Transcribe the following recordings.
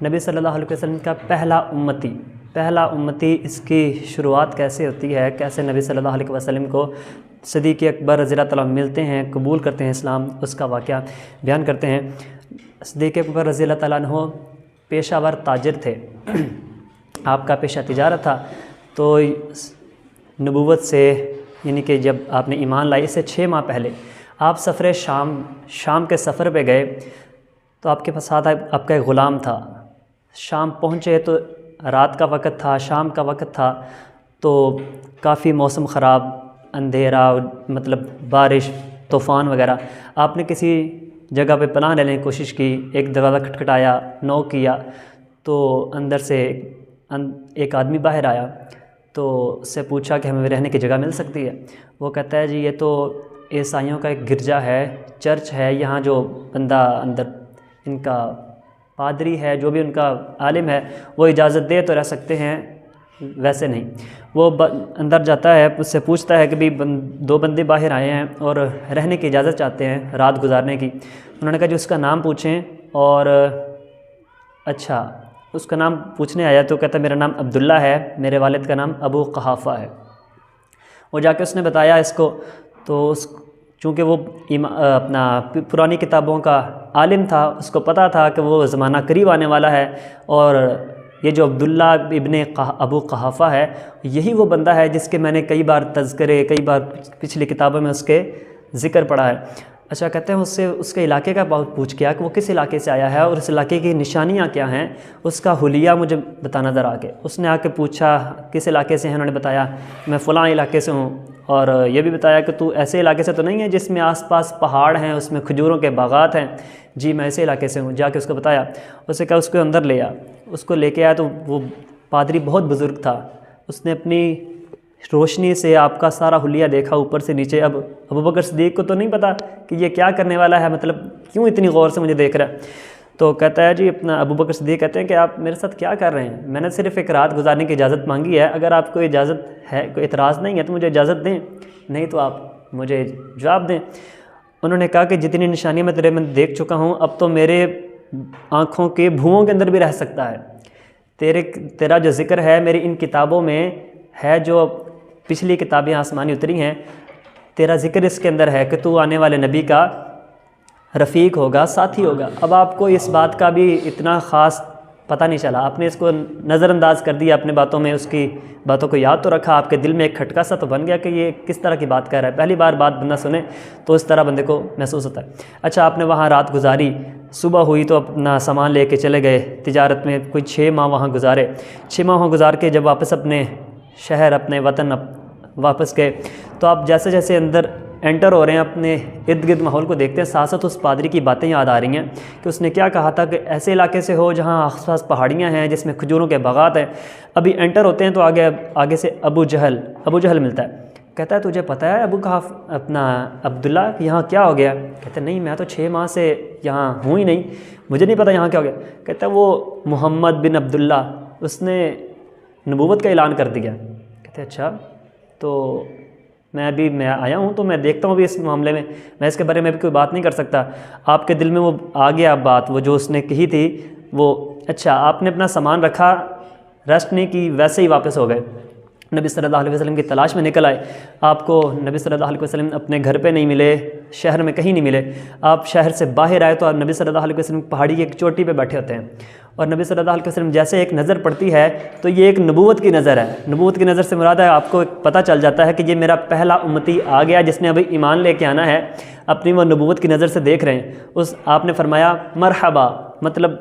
نبی صلی اللہ علیہ وسلم کا پہلا امتی اس کی شروعات کیسے ہوتی ہے، کیسے نبی صلی اللہ علیہ وسلم کو صدیق اکبر رضی اللہ تعالیٰ ملتے ہیں، قبول کرتے ہیں اسلام، اس کا واقعہ بیان کرتے ہیں۔ صدیق اکبر رضی اللہ تعالیٰ عنہ پیشہ ور تاجر تھے، آپ کا پیشہ تجارت تھا، تو نبوت سے یعنی کہ جب آپ نے ایمان لائی، اس سے 6 ماہ پہلے آپ سفر شام کے سفر پہ گئے، تو آپ کے پاس ساتھ آپ کا ایک غلام تھا۔ شام پہنچے تو رات کا وقت تھا، شام کا وقت تھا، تو کافی موسم خراب، اندھیرا، مطلب بارش، طوفان وغیرہ۔ آپ نے کسی جگہ پہ پناہ لینے کی کوشش کی، ایک دروازہ کھٹکھٹایا، نوک کیا، تو اندر سے ایک آدمی باہر آیا، تو اس سے پوچھا کہ ہمیں رہنے کی جگہ مل سکتی ہے؟ وہ کہتا ہے جی یہ تو عیسائیوں کا ایک گرجا ہے، چرچ ہے، یہاں جو بندہ اندر ان کا پادری ہے، جو بھی ان کا عالم ہے، وہ اجازت دے تو رہ سکتے ہیں، ویسے نہیں۔ وہ اندر جاتا ہے، اس سے پوچھتا ہے کہ بھی 2 بندے باہر آئے ہیں اور رہنے کی اجازت چاہتے ہیں، رات گزارنے کی۔ انہوں نے کہا جی اس کا نام پوچھیں، اور اچھا اس کا نام پوچھنے آیا تو کہتا میرا نام عبداللہ ہے، میرے والد کا نام ابو قحافہ ہے۔ وہ جا کے اس نے بتایا اس کو، تو چونکہ وہ اپنا پرانی کتابوں کا عالم تھا، اس کو پتہ تھا کہ وہ زمانہ قریب آنے والا ہے، اور یہ جو عبداللہ ابن ابو قحافہ ہے، یہی وہ بندہ ہے جس کے میں نے کئی بار تذکرے، کئی بار پچھلی کتابوں میں اس کے ذکر پڑھا ہے۔ اچھا کہتے ہیں اس سے اس کے علاقے کا بہت پوچھ کیا کہ وہ کس علاقے سے آیا ہے اور اس علاقے کی نشانیاں کیا ہیں، اس کا حلیہ مجھے بتانا ذرا آ کے۔ اس نے آ کے پوچھا کس علاقے سے ہیں، انہوں نے بتایا میں فلاں علاقے سے ہوں، اور یہ بھی بتایا کہ تو ایسے علاقے سے تو نہیں ہے جس میں آس پاس پہاڑ ہیں، اس میں کھجوروں کے باغات ہیں؟ جی میں ایسے علاقے سے ہوں۔ جا کے اس کو بتایا، اس سے کہا اس کو اندر لے آ۔ اس کو لے کے آیا تو وہ پادری بہت بزرگ تھا، اس نے اپنی روشنی سے آپ کا سارا حلیہ دیکھا اوپر سے نیچے۔ اب ابوبکر صدیق کو تو نہیں پتہ کہ یہ کیا کرنے والا ہے، مطلب کیوں اتنی غور سے مجھے دیکھ رہا ہے۔ تو کہتا ہے جی اپنا ابوبکر صدیق کہتے ہیں کہ آپ میرے ساتھ کیا کر رہے ہیں؟ میں نے صرف ایک رات گزارنے کی اجازت مانگی ہے، اگر آپ کو اجازت ہے، کوئی اعتراض نہیں ہے تو مجھے اجازت دیں، نہیں تو آپ مجھے جواب دیں۔ انہوں نے کہا کہ جتنی نشانیاں میں تیرے میں دیکھ چکا ہوں، اب تو میرے آنکھوں کے بھوؤں کے اندر بھی رہ سکتا ہے۔ تیرا جو ذکر ہے میری ان کتابوں میں ہے، جو پچھلی کتابیں آسمانی اتری ہیں، تیرا ذکر اس کے اندر ہے کہ تو آنے والے نبی کا رفیق ہوگا، ساتھی ہوگا۔ اب آپ کو اس بات کا بھی اتنا خاص پتہ نہیں چلا، آپ نے اس کو نظر انداز کر دیا اپنے باتوں میں، اس کی باتوں کو یاد تو رکھا، آپ کے دل میں ایک کھٹکا سا تو بن گیا کہ یہ کس طرح کی بات کہہ رہا ہے۔ پہلی بار بات بندہ سنے تو اس طرح بندے کو محسوس ہوتا ہے۔ اچھا آپ نے وہاں رات گزاری، صبح ہوئی تو اپنا سامان لے کے چلے گئے، تجارت میں کوئی 6 ماہ وہاں گزارے۔ 6 ماہ وہاں گزار کے جب واپس اپنے شہر، اپنے وطن واپس گئے، تو آپ جیسے جیسے اندر انٹر ہو رہے ہیں، اپنے ارد گرد ماحول کو دیکھتے ہیں، ساتھ ساتھ اس پادری کی باتیں یاد آ رہی ہیں کہ اس نے کیا کہا تھا کہ ایسے علاقے سے ہو جہاں آس پاس پہاڑیاں ہیں، جس میں کھجوروں کے باغات ہیں۔ ابھی انٹر ہوتے ہیں تو آگے سے ابو جہل ملتا ہے، کہتا ہے تجھے پتہ ہے ابو کہا اپنا عبداللہ یہاں کیا ہو گیا؟ کہتا ہے نہیں میں تو 6 ماہ سے یہاں ہوں ہی نہیں، مجھے نہیں پتہ یہاں کیا ہو گیا۔ کہتا ہے وہ محمد بن عبداللہ، اس نے نبوت کا اعلان کر دیا۔ کہتے ہیں اچھا، تو میں آیا ہوں تو میں دیکھتا ہوں ابھی اس معاملے میں اس کے بارے میں بھی کوئی بات نہیں کر سکتا۔ آپ کے دل میں وہ آ گیا بات، وہ جو اس نے کہی تھی وہ۔ اچھا آپ نے اپنا سامان رکھا، ریسٹ نہیں کی، ویسے ہی واپس ہو گئے، نبی صلی اللہ علیہ وسلم کی تلاش میں نکل آئے۔ آپ کو نبی صلی اللہ علیہ وسلم اپنے گھر پہ نہیں ملے، شہر میں کہیں نہیں ملے۔ آپ شہر سے باہر آئے تو آپ نبی صلی اللہ علیہ وسلم پہاڑی کی ایک چوٹی پہ بیٹھے ہوتے ہیں، اور نبی صلی اللہ علیہ وسلم جیسے ایک نظر پڑتی ہے تو یہ ایک نبوت کی نظر ہے۔ نبوت کی نظر سے مراد ہے آپ کو پتہ چل جاتا ہے کہ یہ میرا پہلا امتی آ گیا جس نے ابھی ایمان لے کے آنا ہے، اپنی وہ نبوت کی نظر سے دیکھ رہے ہیں۔ آپ نے فرمایا مرحبا، مطلب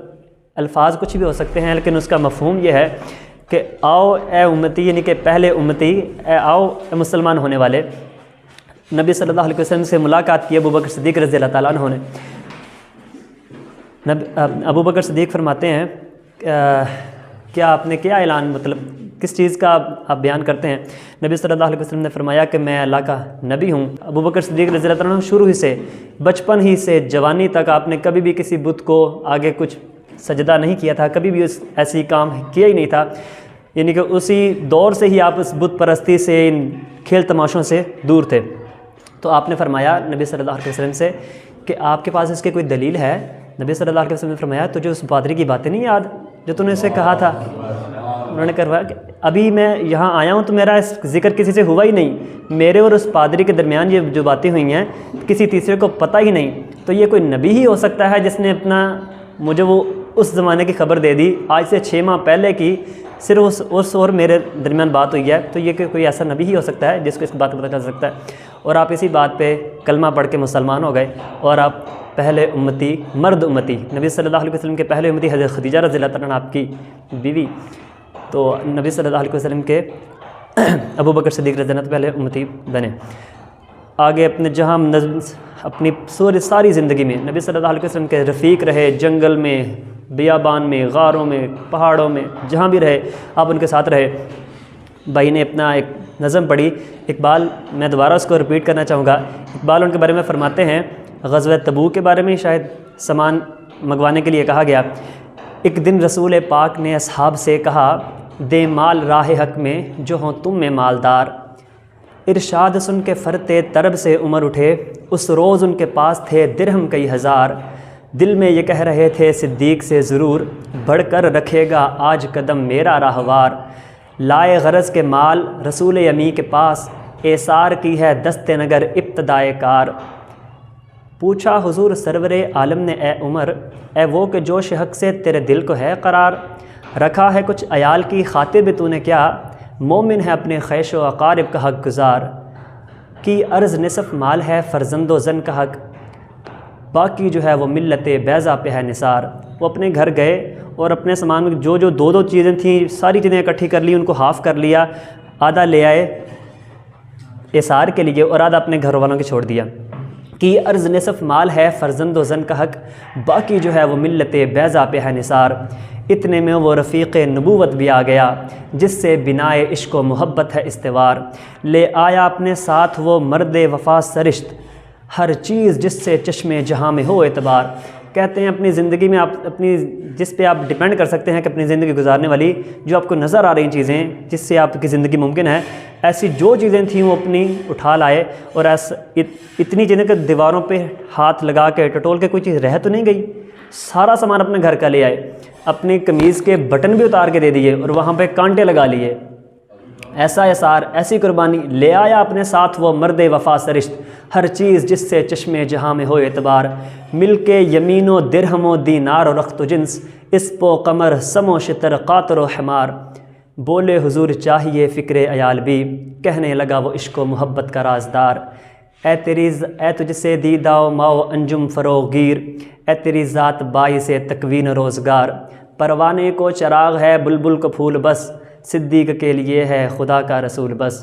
الفاظ کچھ بھی ہو سکتے ہیں لیکن اس کا مفہوم یہ ہے کہ آؤ اے امتی، یعنی کہ پہلے امتی، آؤ اے مسلمان ہونے والے۔ نبی صلی اللہ علیہ وسلم سے ملاقات کی ابوبکر صدیق رضی اللہ تعالیٰ عنہ نے۔ ابوبکر صدیق فرماتے ہیں کیا آپ نے کیا اعلان، مطلب کس چیز کا آپ بیان کرتے ہیں؟ نبی صلی اللہ علیہ وسلم نے فرمایا کہ میں اللہ کا نبی ہوں۔ ابوبکر صدیق رضی اللہ عنہ شروع ہی سے، بچپن ہی سے جوانی تک آپ نے کبھی بھی کسی بت کو آگے کچھ سجدہ نہیں کیا تھا، کبھی بھی ایسی کام کیا ہی نہیں تھا، یعنی کہ اسی دور سے ہی آپ اس بت پرستی سے، ان کھیل تماشوں سے دور تھے۔ تو آپ نے فرمایا نبی صلی اللہ علیہ وسلم سے کہ آپ کے پاس اس کی کوئی دلیل ہے؟ نبی صلی اللہ علیہ وسلم نے فرمایا تجھے اس پادری کی باتیں نہیں یاد جو تم نے اسے کہا تھا؟ انہوں نے کروایا کہ ابھی میں یہاں آیا ہوں تو میرا اس ذکر کسی سے ہوا ہی نہیں، میرے اور اس پادری کے درمیان یہ جو باتیں ہوئی ہیں کسی تیسرے کو پتہ ہی نہیں، تو یہ کوئی نبی ہی ہو سکتا ہے جس نے اپنا مجھے وہ اس زمانے کی خبر دے دی، آج سے 6 ماہ پہلے کی صرف اس اور میرے درمیان بات ہوئی ہے، تو یہ کہ کوئی ایسا نبی ہی ہو سکتا ہے جس کو اس بات کا پتہ چل سکتا ہے۔ اور آپ اسی بات پہ کلمہ پڑھ کے مسلمان ہو گئے، اور آپ پہلے امتی، مرد امتی، نبی صلی اللہ علیہ وسلم کے پہلے امتی حضرت خدیجہ رضی اللہ تعالیٰ عنہ آپ کی بیوی، تو نبی صلی اللہ علیہ وسلم کے ابو بکر صدیق رضی اللہ عنہ پہلے امتی بنے۔ آگے اپنے جہاں اپنی ساری زندگی میں نبی صلی اللہ علیہ وسلم کے رفیق رہے، جنگل میں، بیابان میں، غاروں میں، پہاڑوں میں، جہاں بھی رہے آپ ان کے ساتھ رہے۔ بھائی نے اپنا ایک نظم پڑھی، اقبال، میں دوبارہ اس کو رپیٹ کرنا چاہوں گا۔ اقبال ان کے بارے میں فرماتے ہیں، غزوہ تبوک کے بارے میں شاید سامان منگوانے کے لیے کہا گیا، ایک دن رسول پاک نے اصحاب سے کہا، دے مال راہ حق میں جو ہوں تم میں مالدار۔ ارشاد سن کے فرتے طرب سے عمر اٹھے، اس روز ان کے پاس تھے درہم کئی ہزار۔ دل میں یہ کہہ رہے تھے صدیق سے ضرور، بڑھ کر رکھے گا آج قدم میرا راہوار۔ لائے غرض کے مال رسول یمی کے پاس، ایثار کی ہے دست نگر ابتدائے کار۔ پوچھا حضور سرور عالم نے اے عمر، اے وہ کہ جوش حق سے تیرے دل کو ہے قرار۔ رکھا ہے کچھ عیال کی خاطر بھی تو نے کیا، مومن ہے اپنے خیش و اقارب کا حق گزار۔ کی عرض نصف مال ہے فرزند و زن کا حق، باقی جو ہے وہ ملت بیضا پہ ہے نثار۔ وہ اپنے گھر گئے اور اپنے سامان میں جو دو چیزیں تھیں ساری چیزیں اکٹھی کر لی، ان کو ہاف کر لیا، آدھا لے آئے ایثار کے لیے اور آدھا اپنے گھر والوں کے چھوڑ دیا۔ کی عرض نصف مال ہے فرزند و زن کا حق، باقی جو ہے وہ ملت بیضا پہ ہے نثار۔ اتنے میں وہ رفیق نبوت بھی آ گیا، جس سے بنائے عشق و محبت ہے استوار۔ لے آیا اپنے ساتھ وہ مرد وفا سرشت، ہر چیز جس سے چشم جہاں میں ہو اعتبار۔ کہتے ہیں اپنی زندگی میں آپ اپنی جس پہ آپ ڈیپینڈ کر سکتے ہیں کہ اپنی زندگی گزارنے والی جو آپ کو نظر آ رہی چیزیں جس سے آپ کی زندگی ممکن ہے، ایسی جو چیزیں تھیں وہ اپنی اٹھا لائے، اور اتنی چیزیں کہ دیواروں پہ ہاتھ لگا کے ٹٹول کے کوئی چیز رہ تو نہیں گئی، سارا سامان اپنے گھر کا لے آئے، اپنی قمیض کے بٹن بھی اتار کے دے دیے اور وہاں پہ کانٹے لگا لیے۔ ایسا اثار، ایسی قربانی، لے آیا اپنے ساتھ وہ مرد وفا سرشت، ہر چیز جس سے چشم جہاں میں ہو اعتبار۔ مل کے یمین و درہم و دینار و رخت و جنس، اسپ و قمر سم و شتر قاطر و حمار۔ بولے حضور چاہیے فکر عیال بھی، کہنے لگا وہ عشق و محبت کا رازدار۔ اے تجھ سے دیدہ و ماؤ انجم فروغ گیر، اے تیری ذات باعث تکوین روزگار۔ پروانے کو چراغ ہے بلبل کو پھول بس، صدیق کے لیے ہے خدا کا رسول بس۔